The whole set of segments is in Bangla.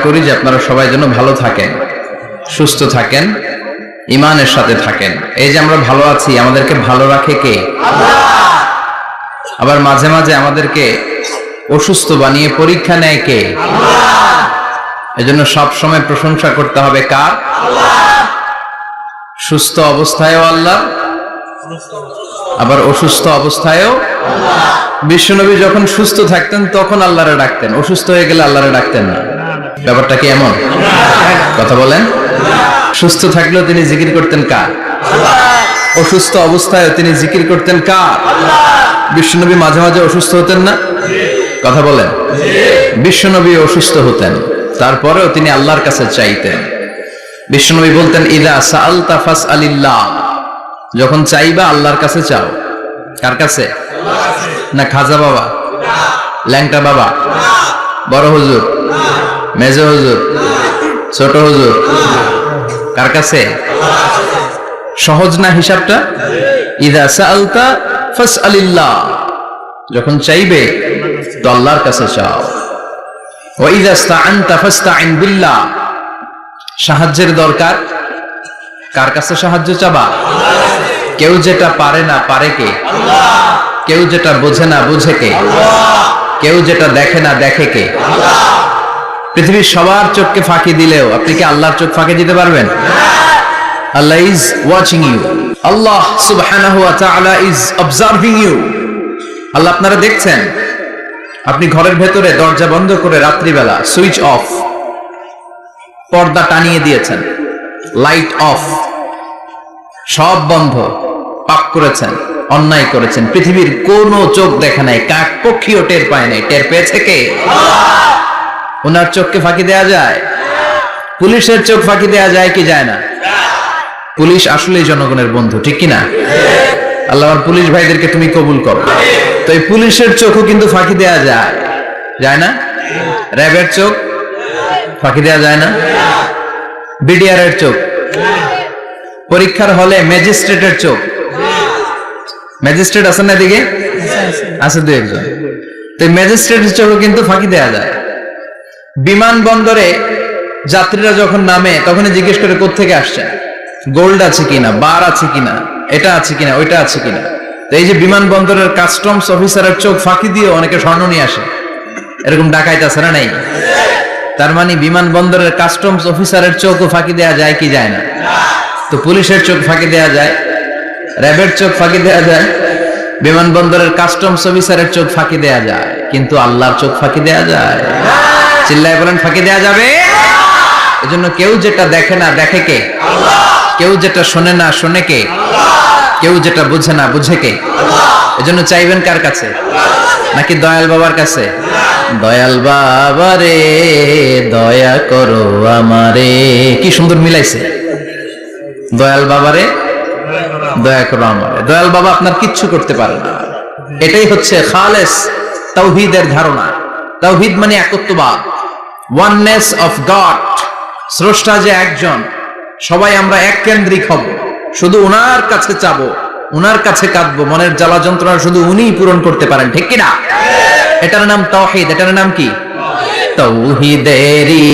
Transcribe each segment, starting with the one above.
করি যে আপনারা সবাই যেন ভালো থাকেন, সুস্থ থাকেন, ঈমানের সাথে থাকেন। এই যে আমরা ভালো আছি, আমাদেরকে ভালো রাখে কে? আল্লাহ। আবার মাঝে মাঝে আমাদেরকে অসুস্থ বানিয়ে পরীক্ষা নেয় কে? আল্লাহ। এজন্য সব সময় প্রশংসা করতে হবে কার? আল্লাহ। সুস্থ অবস্থায়ও আল্লাহ, আবার অসুস্থ অবস্থায়ও আল্লাহ। বিশ্বনবী যখন সুস্থ থাকতেন তখন আল্লাহরে ডাকতেন, অসুস্থ হয়ে গেলে আল্লাহরে ডাকতেন না। ব্যাপারটা কি এমন? কথা বলেন। সুস্থ থাকলেও তিনি জিকির করতেন কার? আল্লাহ। অসুস্থ অবস্থায় তিনি জিকির করতেন কার? আল্লাহ। বিশ্বনবী মাঝে মাঝে অসুস্থ হতেন না? কথা বলেন। বিশ্বনবী অসুস্থ হতেন, তারপরেও তিনি আল্লাহর কাছে চাইতেন। বিশ্বনবী বলতেন, ইদা সাআলতা ফাসআলিল্লাহ, যখন চাইবা আল্লাহর কাছে চাও। কার কাছে? না খাজা বাবা, ল্যাংটা বাবা, বড় হুজুর, মেজ হুজুর, ছোট হুজুর? কার কাছে? সহজ না হিসাবটা? ইদা সাআলতা ফাসআলিল্লাহ, যখন চাইবে তো আল্লাহর কাছে চাও। ওয়া ইযা ইসতাআনতা ফাসতাইন বিল্লাহ, সাহায্যের দরকার কার কাছে সাহায্য চাবা? কেউ যেটা পারে না পারে কে? আল্লাহ। কেউ যেটা বোঝে না বুঝে কে? আল্লাহ। কেউ যেটা দেখে না দেখে কে? আল্লাহ। পৃথিবীর সবার চোখকে ফাঁকি দিলেও আপনি কি আল্লাহর চোখ ফাঁকি দিতে পারবেন? আল্লাহ ইজ ওয়াচিং ইউ, আল্লাহ সুবহানাহু ওয়া তাআলা ইজ অবজার্ভিং ইউ। আল্লাহ আপনারা দেখছেন। আপনি ঘরের ভেতরে দরজা বন্ধ করে রাত্রিবেলা সুইচ অফ, পর্দা টানিয়ে দিয়েছেন, লাইট অফ, সব বন্ধ, পাপ করেছেন, অন্যায় করেছেন, পৃথিবীর কোনো চোখ দেখে নাই, কাক পক্ষীও টের পায় নাই। টের পেয়েছে কে? আল্লাহ। ওনার চোখকে ফাঁকি দেয়া যায়? পুলিশের চোখ ফাঁকি দেয়া যায় কি যায় না? পুলিশ আসলেই জনগণের বন্ধু, ঠিক কিনা? আল্লাহ আমার পুলিশ ভাইদেরকে তুমি কবুল করো। তো এই পুলিশের চোখও কিন্তু ফাঁকি দেয়া যায়, যায় না? র্যাবের চোখ ফাঁকি দেয়া যায় না? বিডিআরের চোখ, পরীক্ষার হলে ম্যাজিস্ট্রেটের চোখ, ম্যাজিস্ট্রেট আছেন না দিকে? আছে দু একজন। তো ম্যাজিস্ট্রেটের চোখও কিন্তু ফাঁকি দেয়া যায়। বিমানবন্দরে যাত্রীরা যখন নামে তখনই জিজ্ঞেস করে কোত্থেকে আসছে, গোল্ড আছে কিনা, বার আছে কিনা, এটা আছে কিনা, ওইটা আছে কিনা। তো এই যে বিমানবন্দরের কাস্টমস অফিসারের চোখ ফাঁকি দিয়ে অনেকে স্বর্ণ নিয়ে আসে, এরকম ডাকাইত আছে না নাই? তার মানে বিমানবন্দরের কাস্টমস অফিসারের চোখও ফাঁকি দেয়া যায় কি যায় না? তো পুলিশের চোখ ফাঁকি দেয়া যায়, র্যাবের চোখ ফাঁকি দেয়া যায়, বিমানবন্দরের কাস্টমস অফিসারের চোখ ফাঁকি দেয়া যায়, কিন্তু আল্লাহর চোখ ফাঁকি দেয়া যায়? চিল্লায় বলেন ফাঁকি দেয়া যাবে? এজন্য কেউ যেটা দেখে না দেখে কে? আল্লাহ। কেউ যেটা শোনে না শোনে কে? আল্লাহ। কেউ যেটা বুঝে না বুঝে কে? আল্লাহ। এজন্য চাইবেন কার কাছে? নাকি দয়াল বাবার কাছে? দয়াল বাবা রে দয়া করো আমারে। কি সুন্দর মিলাইছে, দয়াল বাবারে দয়া করো আমারে। দয়াল বাবা আপনার কিচ্ছু করতে পারে না। এটাই হচ্ছে খালেস তাওহীদের ধারণা। তাওহীদ মানে একত্ববাদ, ওয়াননেস অফ গড। স্রষ্টা যে একজন, সবাই আমরা এক কেন্দ্রিক হব, শুধু উনার কাছে চাবো, উনার কাছে কাঁদবো, মনের জ্বালা যন্ত্রণা শুধু উনিই পূরণ করতে পারেন, ঠিক কিনা? এটার নাম তাওহীদ। এটার নাম কি? তাওহীদেরই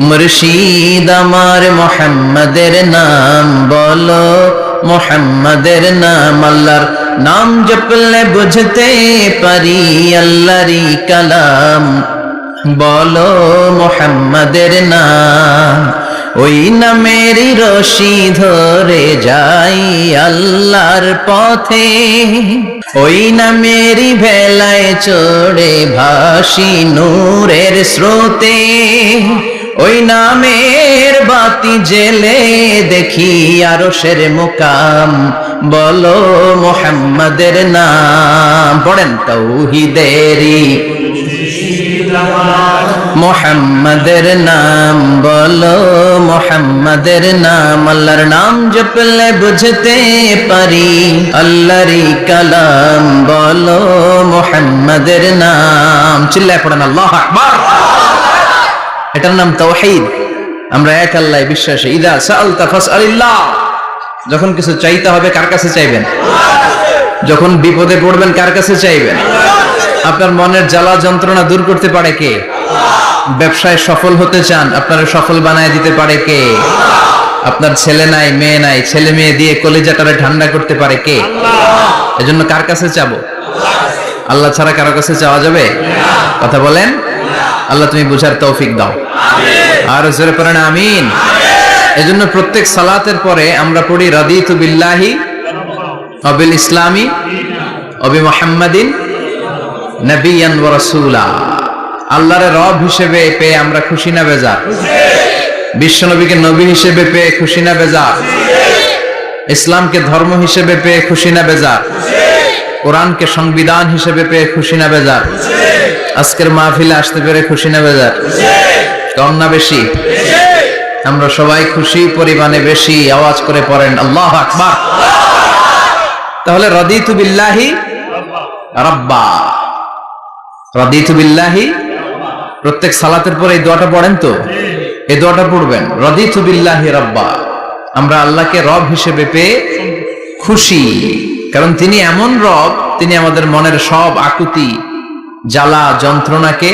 মুর্শিদ আমার মুহাম্মাদের নাম বলো, মুহাম্মাদের নাম। আল্লাহর নাম জপলে বুঝতে পারি আল্লাহরই কালাম, বলো মুহাম্মাদের নাম। ওই নামেরই রশি ধরে যাই আল্লাহর পথে, ওই নামেরই ভেলায় চড়ে ভাসি নূরের স্রোতে, ওই নামের বাতি জেলে দেখি আরশের মুকাম, বলো মুহাম্মাদের নাম। পড়েন তাওহীদেরই মুহাম্মাদের নাম বলো, মুহাম্মাদের নাম। আল্লাহর নাম জপলে বুঝতে পারি আল্লাহরই কালাম, বলো মুহাম্মাদের নাম। চিল্লায় পড়েন আল্লাহু আকবার। এটার নাম তাওহীদ। আমরা এক আল্লাহয় বিশ্বাসী। ইদা সাআলতা ফাসআলিল্লাহ, যখন কিছু চাইতে হবে কার কাছে চাইবেন? যখন বিপদে পড়বেন কার কাছে চাইবেন? আপনার মনের জ্বালা যন্ত্রণা দূর করতে পারে কে? আল্লাহ। ব্যবসায় সফল হতে চান, আপনারা সফল বানায় দিতে পারে কে? আপনার ছেলে নাই, মেয়ে নাই, ছেলে মেয়ে দিয়ে কলিজাটারে ঠান্ডা করতে পারে কে? এজন্য কার কাছে চাবো? আল্লাহ ছাড়া কারো কাছে চাওয়া যাবে? কথা বলেন। আল্লাহ তুমি বুঝার তৌফিক দাও, আর জোরে পড়েন আমিন। এজন্য প্রত্যেক সালাতের পরে আমরা পড়ি রাদিতু বিল্লাহি ওয়া বিল ইসলামি ওয়া বি মুহাম্মাদিন নবিয়ান ওয়া রাসূলা। আল্লাহর রব হিসেবে পেয়ে আমরা খুশি না বেজার? বিশ্বনবীকে নবী হিসেবে পেয়ে খুশি না বেজার? ইসলামকে ধর্ম হিসেবে পেয়ে খুশি না বেজার? কোরআনকে সংবিধান হিসেবে পেয়ে খুশি না বেজার? আজকের মাহফিলে আসতে পেরে খুশি না বেজার? কম না বেশি? আমরা সবাই খুশি, পরিমাণে বেশি। আওয়াজ করে পড়েন আল্লাহু আকবার। তাহলে রাদিতু বিল্লাহি রাব্বা, রাদিতু বিল্লাহি। প্রত্যেক সালাতের পরে এই দোয়াটা পড়েন তো? এই দোয়াটা পড়বেন, রাদিতু বিল্লাহি রাব্বা। আমরা আল্লাহকে রব হিসেবে পেয়ে খুশি, কারণ তিনি এমন রব, তিনি আমাদের মনের সব আকুতি, জ্বালা, যন্ত্রণাকে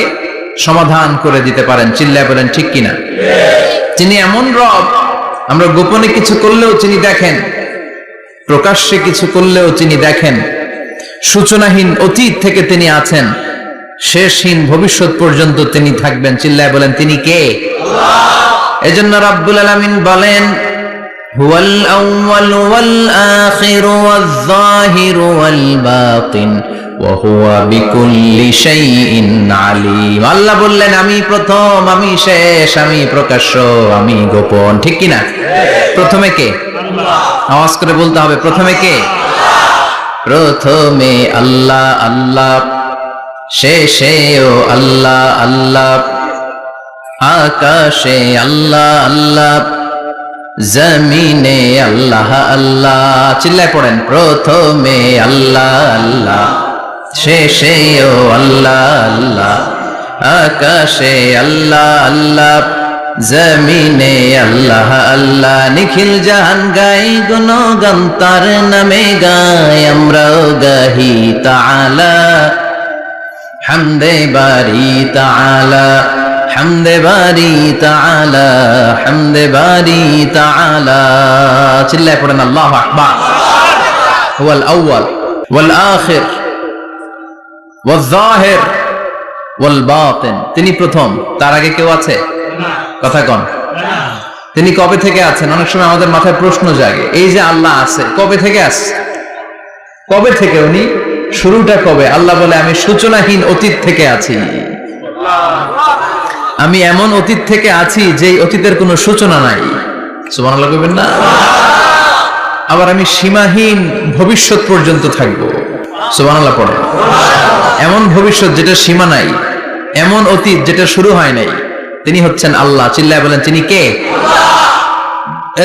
সমাধান করে দিতে পারেন। চিল্লায় বলেন ঠিক কিনা? তিনি এমন রব, আমরা গোপনে কিছু করলেও তিনি দেখেন, প্রকাশ্যে কিছু করলেও তিনি দেখেন। সূচনাহীন অতীত থেকে তিনি আছেন, শেষহীন ভবিষ্যৎ পর্যন্ত তিনি থাকবেন। চিল্লায় বলেন তিনি কে? এজন্য রাব্বুল আলামিন বলেন, হুয়াল আউয়াল ওয়াল আখির ওয়াল যাহির ওয়াল বাতিন ওয়া হুয়া বিকুল্লি শাইইন আলিম। আল্লাহ বললেন আমি প্রথম, আমি শেষ, আমি প্রকাশ্য, আমি গোপন। ঠিক কি না? প্রথমে কে? আওয়াজ করে বলতে হবে, প্রথমে কে? প্রথমে আল্লাহ আল্লাহ, শেষেও আল্লাহ আল্লাহ, আকাশে আল্লাহ আল্লাহ, জমিনে আল্লাহ আল্লাহ। চিল্লায় পড়েন, প্রথমে আল্লাহ আল্লাহ, শেষেও আল্লাহ আল্লাহ, আকাশে আল্লাহ আল্লাহ, জমিনে আল্লাহ আল্লাহ। নিখিল জাহান গাই গুণগান তার নামে গাই, আমরাও গাহি তাআলা হামদে বারি তাআলা, হামদে বারি তাআলা, হামদে বারি তাআলা। চিল্লায় পড়েন আল্লাহু আকবার। হুয়াল আউয়াল ওয়াল আখির ওয়াল যাহির ওয়াল বাতিন। তিনি প্রথম, তার আগে কেউ আছে? কথা কন। তিনি কবে থেকে আছেন? অনেক সময় আমাদের মাথায় প্রশ্ন জাগে, এই যে আল্লাহ আছে, কবে থেকে আছে? কবে থেকে? উনি শুরুটা কবে? আল্লাহ বলে আমি সূচনাহীন অতীত থেকে আছি। আমি এমন অতীত থেকে আছি যেই অতীতের কোনো সূচনা নাই। সুবহানাল্লাহ কইবেন না? আবার আমি সীমাহীন ভবিষ্যৎ পর্যন্ত থাকবো। সুবহানাল্লাহ পড়ে। এমন ভবিষ্যৎ যেটা সীমা নাই, এমন অতীত যেটা শুরু হয় নাই। তিনি হচ্ছেন আল্লাহ। চিল্লায় বলেন তিনি কে?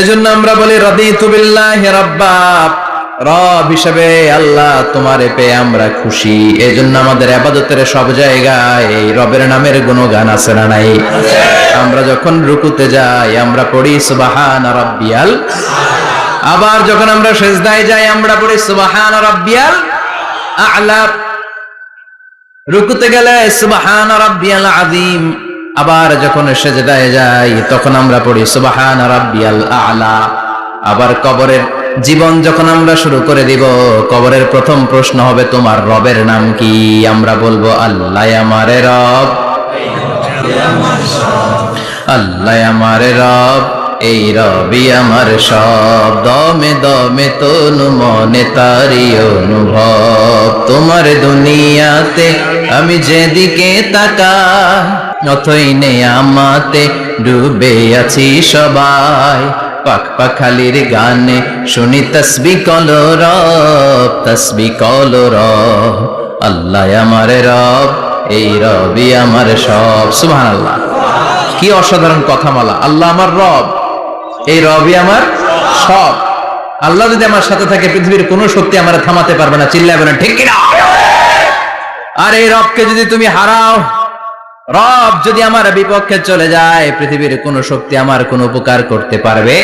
এজন্য আমরা বলি রাদিতু বিল্লাহি রাব্বা, রব হিসেবে আল্লাহ তোমারে পেয়ে আমরা খুশি। এজন্য আমাদের ইবাদতের সব জায়গায় এই রবের নামের গুণগান আছে না নাই? আমরা যখন রুকুতে যাই আমরা পড়ি সুবহান রাব্বিয়াল, আবার যখন আমরা সিজদায় যাই আমরা পড়ি সুবহান রাব্বিয়াল আ'লা। রুকুতে গেলে সুবহান রাব্বিয়াল আযীম, আবার যখন সিজদায় যাই তখন আমরা পড়ি সুবহান রাব্বিয়াল আ'লা। আবার কবরের জীবন যখন আমরা শুরু করে দিব, কবরের প্রথম প্রশ্ন হবে তোমার রবের নাম কি? আমরা বলবো আল্লাহ আমারে রব, আল্লাহ আমারে রব, এই রবি আমার সব। দমে দমে তনু মনে তারি অনুভব, তোমার দুনিয়াতে আমি যেদিকে তাকাই অথই নেয়ামতে ডুবে আছি সবাই। পাক পাখালির গানে শুনি তসবিহ কলো রব, তসবিহ কলো রব, আল্লাহ আমার রব, এই রবি আমার সব। সুবহানাল্লাহ, কি অসাধারণ কথামালা। আল্লাহ আমার রব, এই রবি আমার সব। আল্লাহ যদি আমার সাথে থাকে পৃথিবীর কোনো শক্তি আমার থামাতে পারবে না। চিল্লায় বলেন ঠিক কিনা? আর এই রবকে যদি তুমি হারাও, রব যদি আমার বিপক্ষে চলে যায়, পৃথিবীর কোন শক্তি আমার কোন উপকার করতে পারবে?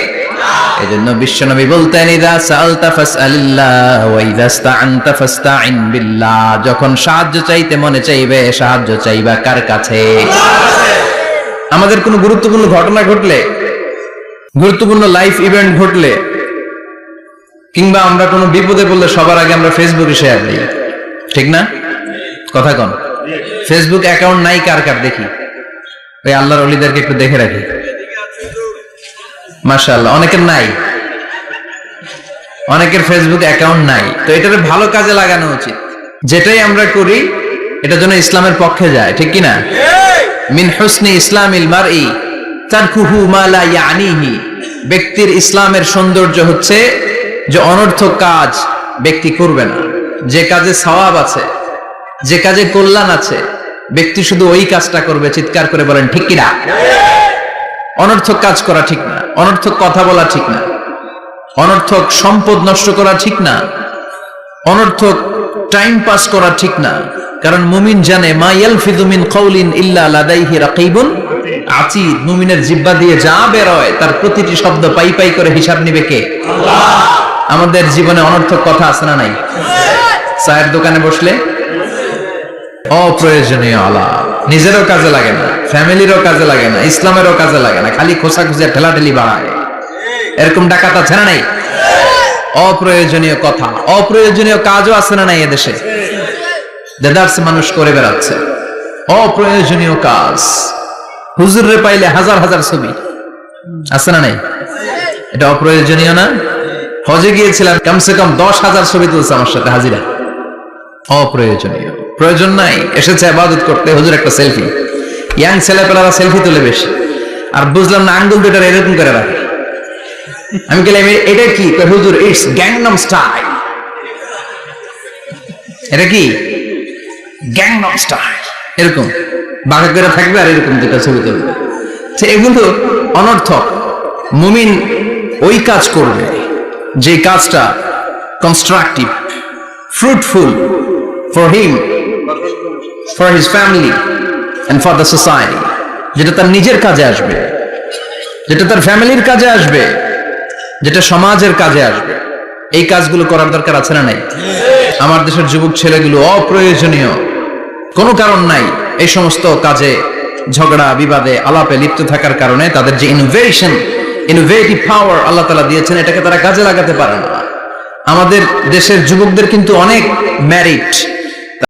এজন্য বিশ্বনবী বলতেন ইযা সাআলতা ফাসআলিল্লাহ ওয়া ইযা ইসতাআনতা ফাসতাইন বিল্লাহ। যখন সাহায্য চাইতে মনে চাইবে, সাহায্য চাইবা কার কাছে? আমাদের কোনো গুরুত্বপূর্ণ ঘটনা ঘটলে, গুরুত্বপূর্ণ লাইফ ইভেন্ট ঘটলে, কিংবা আমরা কোনো বিপদে পড়লে সবার আগে আমরা ফেসবুকে শেয়ার দিই, ঠিক না? কথা কন। ফেসবুক অ্যাকাউন্ট নাই কার কার দেখি, ওই আল্লাহর ওলিদেরকে একটু দেখে রাখি। মাশাআল্লাহ, অনেকের নাই, অনেকের ফেসবুক অ্যাকাউন্ট নাই। তো এটাকে ভালো কাজে লাগানো উচিত। যেটাই আমরা করি এটা যেন ইসলামের পক্ষে যায়, ঠিক কিনা? মিন হুসনি ইসলামিল মারই তারকুহু মা লা ইয়ানিহি। ব্যক্তির ইসলামের সৌন্দর্য হচ্ছে যে অনর্থক কাজ ব্যক্তি করবে না। যে কাজে সওয়াব আছে, যে কাজে কল্যাণ আছে, ব্যক্তি শুধু ওই কাজটা করবে। চিৎকার করে বলেন ঠিক কিনা? অনর্থক কাজ করা ঠিক না, অনর্থক কথা বলা ঠিক না, অনর্থক সম্পদ নষ্ট করা ঠিক না, অনর্থক টাইম পাস করা ঠিক না। কারণ মুমিন জানে মা ইয়ালফিযু মিন কাউলিন ইল্লা লাদাইহি রাকিবুন আতীদ। মুমিনের জিহ্বা দিয়ে যা বের হয় তার প্রতিটি শব্দ পাই পাই করে হিসাব নিবে কে? আল্লাহ। আমাদের জীবনে অনর্থক কথা আছে না নাই? চায়ের দোকানে বসলে অপ্রয়োজনীয় আলাপ, নিজেরও কাজে লাগে না, ফ্যামিলিরও কাজে লাগে না, ইসলামেরও কাজে লাগে না, খালি খোঁচাখুচি ঠেলাঠেলি বাড়ায়। এরকম ডাকাত আছে না নাই? অপ্রয়োজনীয় কথা, অপ্রয়োজনীয় কাজও আছে না নাই এদেশে? দেদারস মানুষ করে বেড়াচ্ছে অপ্রয়োজনীয় কাজ। হুজুরে পাইলে হাজার হাজার ছবি আছে না নাই? এটা অপ্রয়োজনীয় না? হজে গিয়েছিলাম, কমসে কম 10,000 ছবি তুলছে আমার সাথে হাজিরা। অপ্রয়োজনীয়, প্রয়োজন নাই। এসেছে ইবাদত করতে, হুজুর একটা সেলফি। ইয়াং ছেলেপেলারা সেলফি তুলে বেশি, আর বুঝলাম না আঙ্গুল দুটো এরকম করে রাখে। আমি বললাম এটা কি? হুজুর ইটস গ্যাংনাম স্টাইল। এটা কি? Gangnam style. এরকম বাঁকা করে থাকবে আর এরকম দুটো ছবি তুলবে। এগুলো অনর্থক। মুমিন ওই কাজ করবে যে কাজটা constructive, fruitful for him, for his family and for the society, যেটা তার নিজের কাজে আসবে, যেটা তার ফ্যামিলির কাজে আসবে, যেটা সমাজের কাজে আসবে। এই কাজগুলো করার দরকার আছে না নাই? আমার দেশের যুবক ছেলেগুলো অপ্রয়োজনীয় কোনো কারণ নাই এই সমস্ত কাজে ঝগড়া বিবাদে আলাপে লিপ্ত থাকার কারণে তাদের যে ইনোভেটিভ পাওয়ার আল্লাহ তাআলা দিয়েছেন এটাকে তারা কাজে লাগাতে পারে না। আমাদের দেশের যুবকদের কিন্তু অনেক ম্যারিট,